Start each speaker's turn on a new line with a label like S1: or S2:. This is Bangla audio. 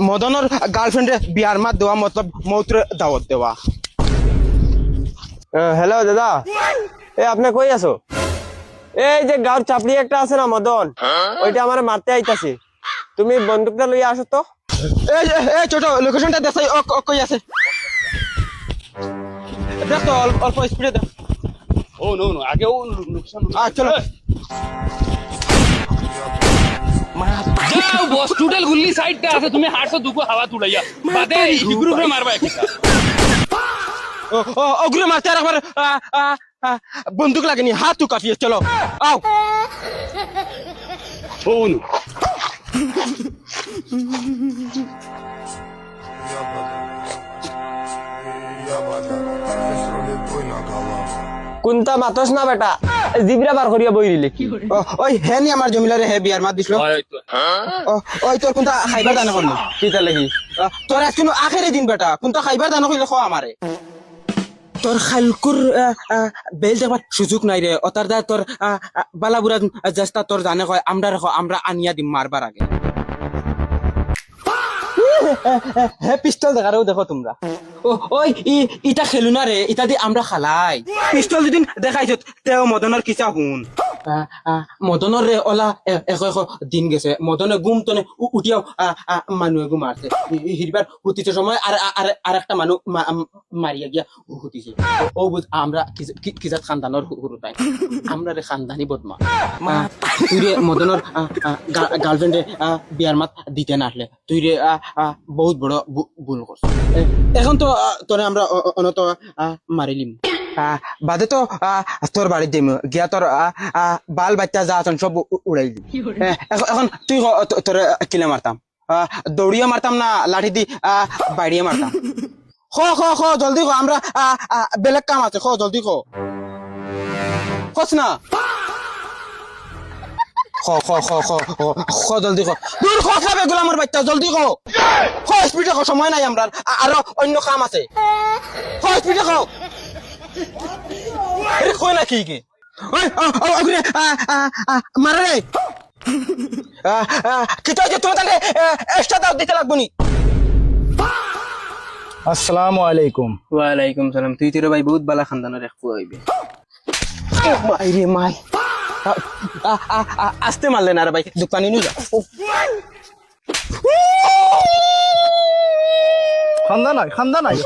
S1: মদনের গার্লফ্রেন্ডে বিয়ার মাত দেওয়া মতলব মৌত্র দাওয়াত দেওয়া।
S2: হ্যালো দাদা, আপনি কই আছো? এই যে গাঁর চাপড়ি একটা আছে না মদন, ওইটা আমার মারতে আইতাছে। তুমি বন্দুকটা লইয়া আসো তো।
S1: এই ছোট লোকেশনটা দেখাই কই আছে দেখ তো, অল্প স্পিডে দেখ।
S3: ও নো নো, আগে ও লোকেশন।
S1: চলো
S3: যাও বস, টোটাল গুল্লি সাইডটা আছে, তুমি হাঁটছো দুকো হাওয়া তুলাইয়া বাদে গ্রুপে মারবা একটা।
S1: ওগুলো মারতে আর একবার বন্দুক লাগেনি, হাত তু কাটিয়ে চলো আও।
S3: ও নো
S2: কোনটা মাতস না বেটা, জিবরা বার করিয়া বই দিলে কি?
S1: ওই হে নি আমার জমিলারে হে বিয়ার মাত দিছিল। ওই তোর কোনটা খাইবার দানা করলো
S2: কিতা লাগি?
S1: তোর আজকে আখেরে দিন বেটা, কোনটা খাইবার দানা কইলে খো আমারে। তোর খালকুর বেল দেখবার সুযোগ নাই রে, অতার দা তোর বালাবুরা জাস্তা তোর জানে কয় আমরা রেখো, আমরা আনিয়া দিম মারবার আগে। হে পিস্তল দেখারেও দেখো তোমরা। ওই ইটা খেলু না রে, ইটা দি আমরা খালাই। পিস্তল যেদিন দেখাইছো তেও মদনের কিসা শুন। মদনের রে ওলা এক দিন গেছে, মদনে গুম তনে উঠিয়াও মানুহে গু মারছে, হিরবার হুতিছে সময় আর একটা মানুষ মারিয়া গিয়া হুতিছে। ও বুঝ আমরা কিজাত খানদানোর হুরু তাই, আমরা রে খানদানি বদমা। তুই রে মদনের গার্লফ্রেন্ডে বিয়ার মাত দিতে না আসলে তুই রে বহুত বড় ভুল করছ। এখন তো তোরে আমরা অনত মারিলিম, বাদে তো তোর বাড়ি দিম গিয়া তোর বাল বাচ্চা যা আছেন সব উড়াই দিম। এখন তুই তোর কিলে মারতাম, দৌড়িয়ে মারতাম না লাঠি দি বাড়িয়ে মারতাম? খ জলদি খ, আমরা বেলেগ কাম আছে, খ জলদি খ খস না। জলদি দূর খাবে গোলামের বাচ্চা, জলদি স্পিডে সময় নাই আমরা, আরো অন্য কাম আছে। স্পিডে কই না কি মারে রে তোমার তাহলে এক্সট্রা দাও দিতে লাগবো নি।
S4: আসসালামু আলাইকুম।
S1: ওয়ালাইকুম সালাম। তুই তোর ভাই বহুত বালা খানদানের এক হইবে। মাই রে মাই, আসতে মারলেন আর ভাই, দোকানে নিয়ে যা।
S4: খান্দা নাই